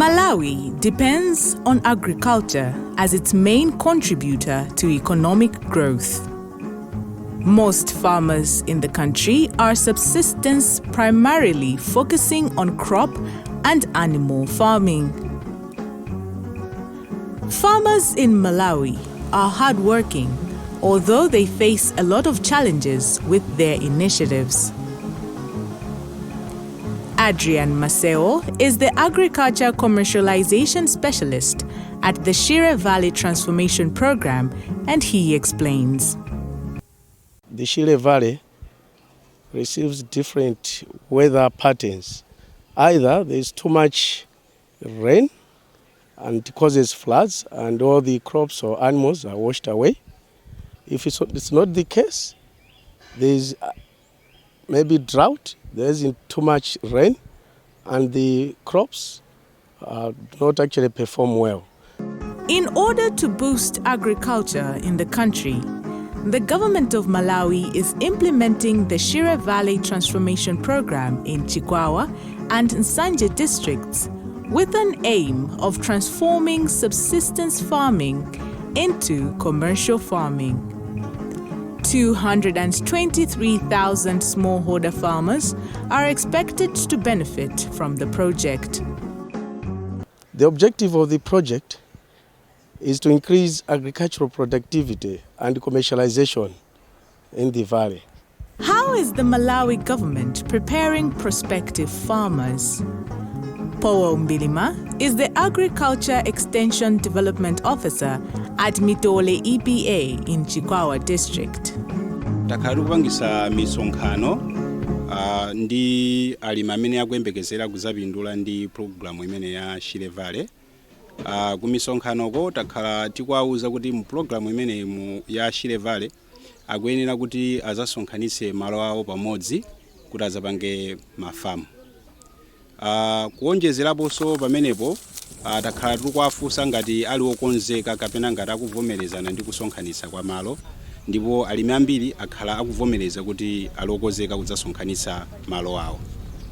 Malawi depends on agriculture as its main contributor to economic growth. Most farmers in the country are subsistence primarily focusing on crop and animal farming. Farmers in Malawi are hardworking, although they face a lot of challenges with their initiatives. Adrian Maceo is the Agriculture Commercialization Specialist at the Shire Valley Transformation Program, and he explains. The Shire Valley receives different weather patterns. Either there is too much rain and it causes floods and all the crops or animals are washed away. If it's not the case, there is maybe drought, there isn't too much rain, and the crops do not actually perform well. In order to boost agriculture in the country, the government of Malawi is implementing the Shire Valley Transformation Program in Chikwawa and Nsanje districts with an aim of transforming subsistence farming into commercial farming. 223,000 smallholder farmers are expected to benefit from the project. The objective of the project is to increase agricultural productivity and commercialization in the valley. How is the Malawi government preparing prospective farmers? Paul Mbilima is the Agriculture Extension Development Officer at Mitole EPA in Chikwawa District. Takhalu kupangisa misonkhano ndi alimi amene akuyembekezera kuzapindula ndi programu imene ya Shire Valley. Ku misonkhano takhala tikuwauza kuti mu programu imene ya Shire Valley akuyenera kuti azasonkhanitse malo awo pamodzi kuti azapange mafamu. Kuonjezeraponso pamenepo takhala tikuwafunsa ngati ali wokonzeka kapena ngati akuvomerezana ndi kusonkhanitsa kwa malo, ndipo alimi ambiri akhala akuvomereza kuti ali wokonzeka kudzasonkhanitsa malo awo.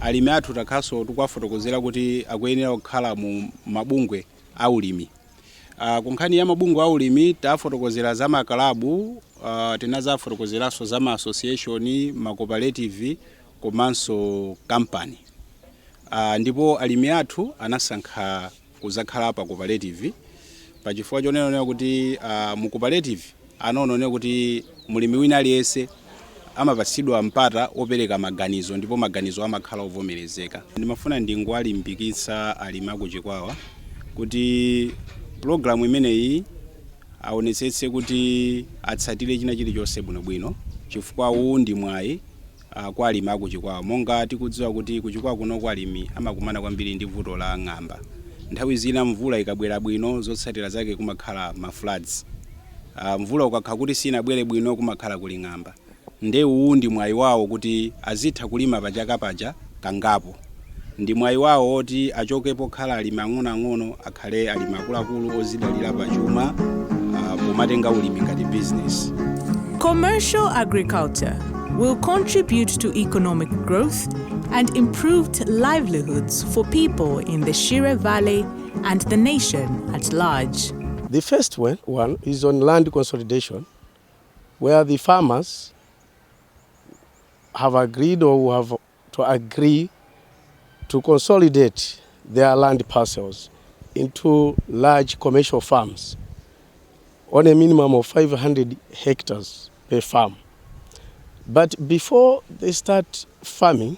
Alimi athu takhaso tikuwafotokozera kuti akuyenera kukhala mu mabungwe aulimi. Ku nkhani ya mabungwe aulimi tafotokozera za makalabu, tinazafotokozeranso za ma association, ma cooperative komanso company. Ndipo alimi athu anasankha kuzakhala pa cooperative pachifukwa chonena kuti mu cooperative anaona kuti mulimi wina aliyense amapatsidwa mpata opereka maganizo, ndipo maganizo amakhala ovomerezeka. Ndimafuna ndingowalimbikitsa alimi aku Chikwawa kuti programu imeneyi aonetsetse kuti atsatire china chilichonse bwinobwino, chifukwa uwu ndi mwayi kwa alimi aku Chikwawa. Monga tikudziwa kuti ku Chikwawa kuno kwa alimi amakumana kwambiri ndi vuto la ng'amba. Nthawi zina mvula ikabwera bwino zotsatira zake kumakhala ma floods. Mvula ukakhala kuti sinabwere bwino kumakhala kuli ng'amba. Nde uwu ndi mwayi wawo kuti azitha kulima pachaka paja kangapo. Ndi mwayi wawo oti achokepo khala alimi ang'ono akhale alimi akuluakulu ozidalira pachuma pomatenga ulimi ngati business. Commercial agriculture will contribute to economic growth and improved livelihoods for people in the Shire Valley and the nation at large. The first one is on land consolidation, where the farmers have agreed or have to agree to consolidate their land parcels into large commercial farms on a minimum of 500 hectares per farm. But before they start farming,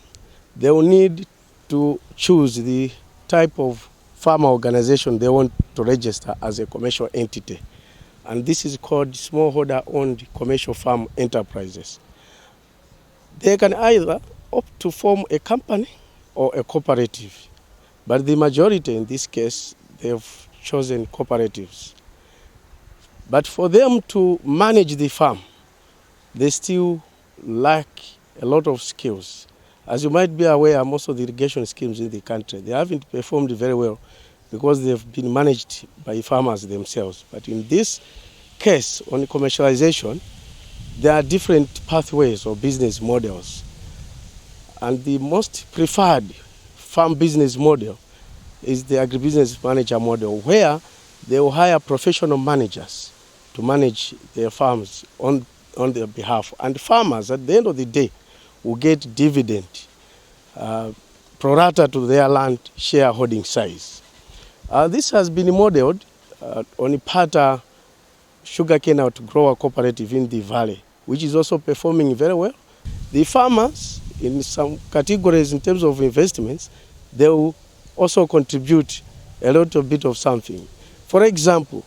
they will need to choose the type of farmer organization they want to register as a commercial entity. And this is called smallholder-owned commercial farm enterprises. They can either opt to form a company or a cooperative. But the majority in this case, they have chosen cooperatives. But for them to manage the farm, they still lack a lot of skills. As you might be aware, most of the irrigation schemes in the country, they haven't performed very well because they've been managed by farmers themselves. But in this case, on commercialization, there are different pathways or business models. And the most preferred farm business model is the agribusiness manager model, where they will hire professional managers to manage their farms on their behalf. And farmers, at the end of the day, will get dividend pro rata to their land shareholding size. This has been modeled on Ipata sugarcane outgrower cooperative in the valley, which is also performing very well. The farmers, in some categories in terms of investments, they will also contribute a little bit of something. For example,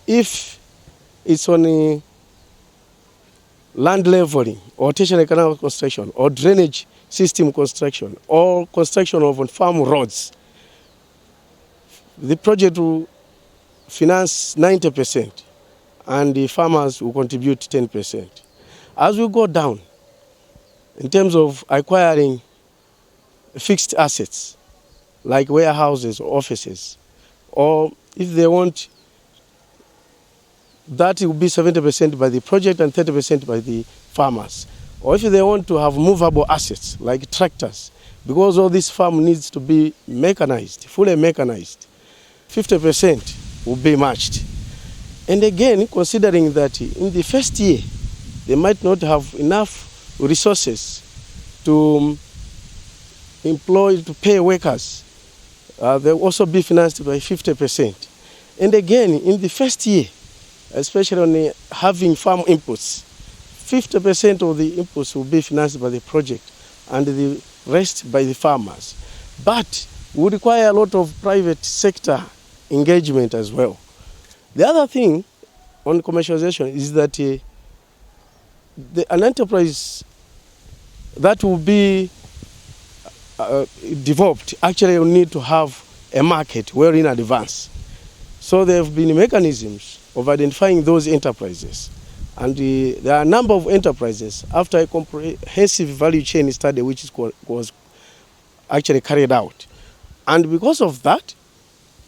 if it's on a land leveling or tertiary canal construction or drainage system construction or construction of farm roads, the project will finance 90% and the farmers will contribute 10%. As we go down, in terms of acquiring fixed assets like warehouses or offices, or if they want, that will be 70% by the project and 30% by the farmers. Or if they want to have movable assets like tractors, because all this farm needs to be mechanized, fully mechanized, 50% will be matched. And again, considering that in the first year, they might not have enough resources to employ, to pay workers, they'll also be financed by 50%. And again, in the first year, especially on having farm inputs, 50% of the inputs will be financed by the project and the rest by the farmers. But we require a lot of private sector engagement as well. The other thing on commercialization is that an enterprise that will be developed actually will need to have a market well in advance. So there have been mechanisms of identifying those enterprises. And there are a number of enterprises after a comprehensive value chain study which was actually carried out. And because of that,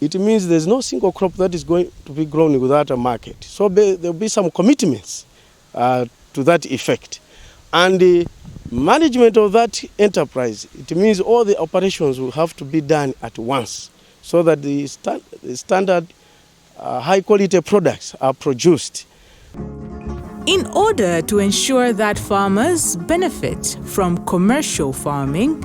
it means there's no single crop that is going to be grown without a market. So there will be some commitments to that effect. And the management of that enterprise, it means all the operations will have to be done at once so that the standard high quality products are produced. In order to ensure that farmers benefit from commercial farming,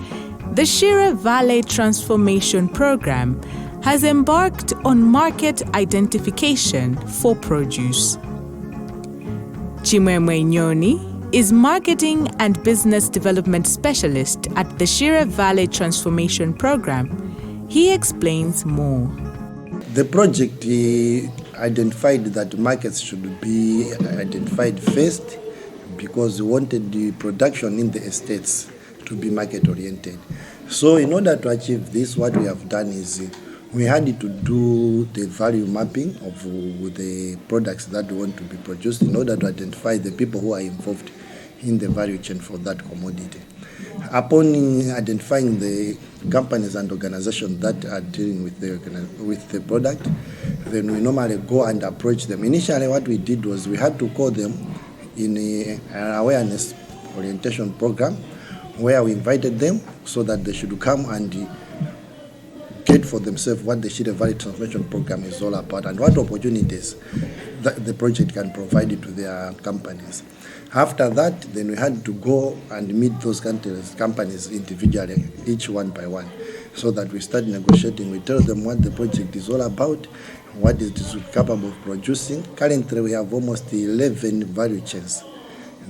the Shire Valley Transformation Program has embarked on market identification for produce. Chimwemwe Nyoni is Marketing and Business Development Specialist at the Shire Valley Transformation Program. He explains more. The project identified that markets should be identified first because we wanted the production in the estates to be market oriented. So in order to achieve this, what we have done is we had to do the value mapping of the products that we want to be produced in order to identify the people who are involved in the value chain for that commodity. Upon identifying the companies and organizations that are dealing with the product, then we normally go and approach them. Initially, what we did was we had to call them in an awareness orientation program where we invited them so that they should come and get for themselves what the Shire Valley Transformation Program is all about and what opportunities that the project can provide to their companies. After that, then we had to go and meet those companies individually, each one by one, so that we start negotiating. We tell them what the project is all about, what it is capable of producing. Currently, we have almost 11 value chains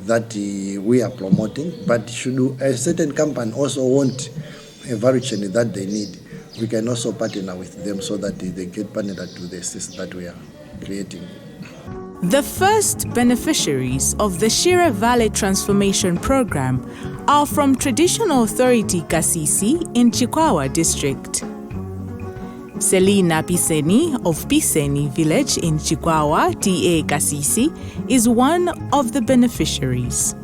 that we are promoting, but should a certain company also want a value chain that they need, we can also partner with them so that they get partnered to the system that we are creating. The first beneficiaries of the Shire Valley Transformation Program are from Traditional Authority Kasisi in Chikwawa District. Selina Piseni of Piseni Village in Chikwawa, TA Kasisi, is one of the beneficiaries.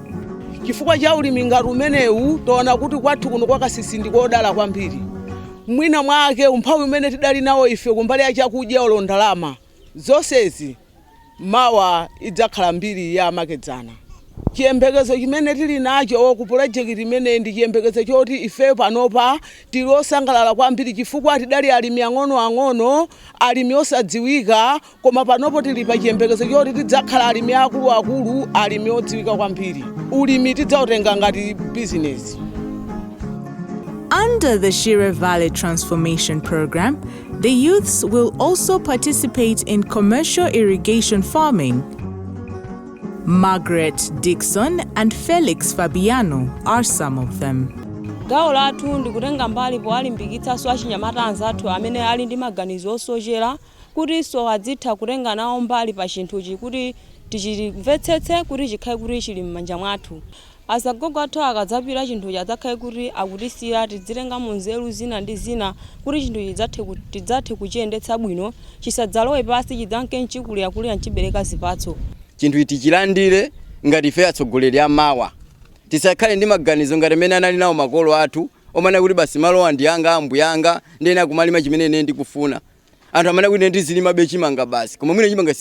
Chifukwa cha ulimi ngati umenewu toona kuti kwathu kuno kwa Kasisi ndikodala kwambiri. Mwina mwake umphawi umene tidali nawo ife kumbali ya chakudya olo ndalama zonsezi mawa idzakhala mbiri ya makedzana. chiyembekezo chimene tili nacho ku project imene ndi chiyembekezo choti ife panopa tili osangalala kwambiri chifukwa tidali alimi ang'ono alimi osadziwika, koma panopo tili pa chiyembekezo choti tidzakhala alimi akuluakulu, alimi odziwika kwambiri. Ulimi tidzautenga ngati business. Under the Shire Valley Transformation Program, the youths will also participate in commercial irrigation farming. Margaret Dixon and Felix Fabiano are some of them. Gawo lathu ndikutenga mbali polimbikitsanso achinyamata anzathu amene ali ndi maganizo osochera kuti so adzitha kutenga nawo mbali pa chinthuchi kuti tichimvetsetse kuti chikhale kuti chili m'manja mwathu. Asagogo athu akadzapira chinthuchi adzakhale kuti akutisira tidzitenga mu nzeru zina ndi zina kuti chinthuchi tidzathe kuchiyendetsa bwino, chisadzalowe pasi chidzanke nchikulira nchibereka zipatso. Chinthu tichilandire ngati ife atsogoleri amawa. Tisakhale ndi maganizo ngati amene anali nawo makolo athu omana kuti basi malo andi anga ambuyanga ndena kumalima chimene ine ndikufuna. Anthu amene kuti ndizilima bechimanga basi koma mwina chimanga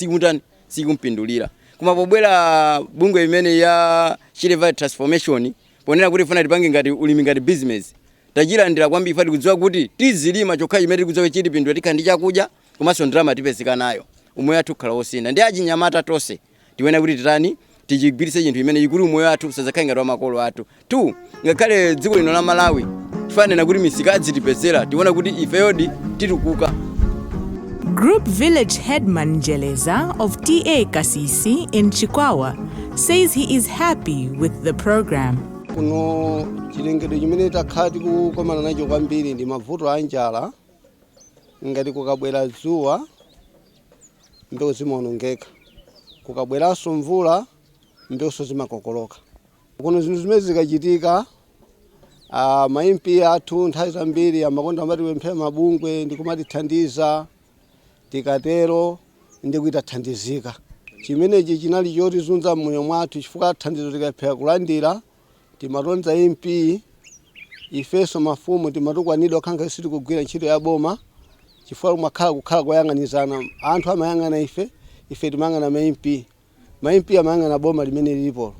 sikumpindulira. Koma pobwera bungwe imene ya Shire Valley Transformation ponena kuti ifuna tipange ngati ulimi ngati business, tachilandira kwambiri ife tikudziwa kuti tizilima chokha chimene tikudziwa chitipindula tikhandi chakudya komanso ndalama tipezeka nayo. Umoyo wathu khala osina ndi achinyamata tonse tiwena kuti titani tichigwiritse chinthu imene ikuli umoyo wathu usadzakhale ngati wa makolo athu. 2 ngakhale dziko lino la Malawi tifanena kuti misika adzitipezera tiwona kuti ifeyodi titukuka. Group Village Headman Jeleza of TA Kasisi in Chikwawa says he is happy with the program. Kuno chilengedwe chimene takhati kukomana nacho kwambiri ndi mavuto a njala, ngati kukabwera dzuwa mbewu zimaonongeka, kukabweranso mvula mbewuso zimakokoloka. Kuno zinthu zimene zikachitika ma-MP athu nthawi zambiri amakonda amati wemphe mabungwe ndi kumatithandiza, tikatero ndi kuita thandizika. Chimenechi chinali chotizunza mmoyo mwathu chifukwa thandizo tikaphera kulandira timatonza MP ifeso mafumu timatukwanidwa khankha siti kugwira ntchito ya boma chifukwa kukhala koyang'anizana. Anthu amayang'ana ife timayang'ana ma-MP amayang'ana boma limene lilipo.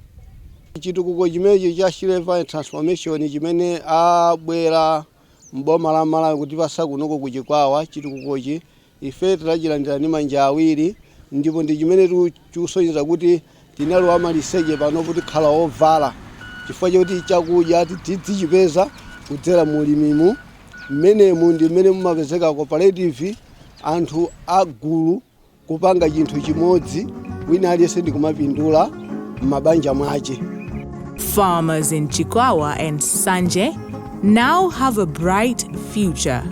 Chitukuko chimenechi cha Shire Valley Transformation chimene abwera mboma la Malawi kuti pasakunoko kuchikwawa, chitukukochi ife tilachilandira ndi manja awiri, ndipo ndi chimene tikusonyeza kuti tinalowa maliseche pano kuti khala ovala chifukwa choti chakudya tichipeza kudzera mu ulimimu. Mmenemu ndi mmene mumapezeka cooperative anthu agulu kupanga chinthu chimodzi wina aliyense ndi kumapindula m'mabanja mwache. Farmers in Chikwawa and Sanje now have a bright future.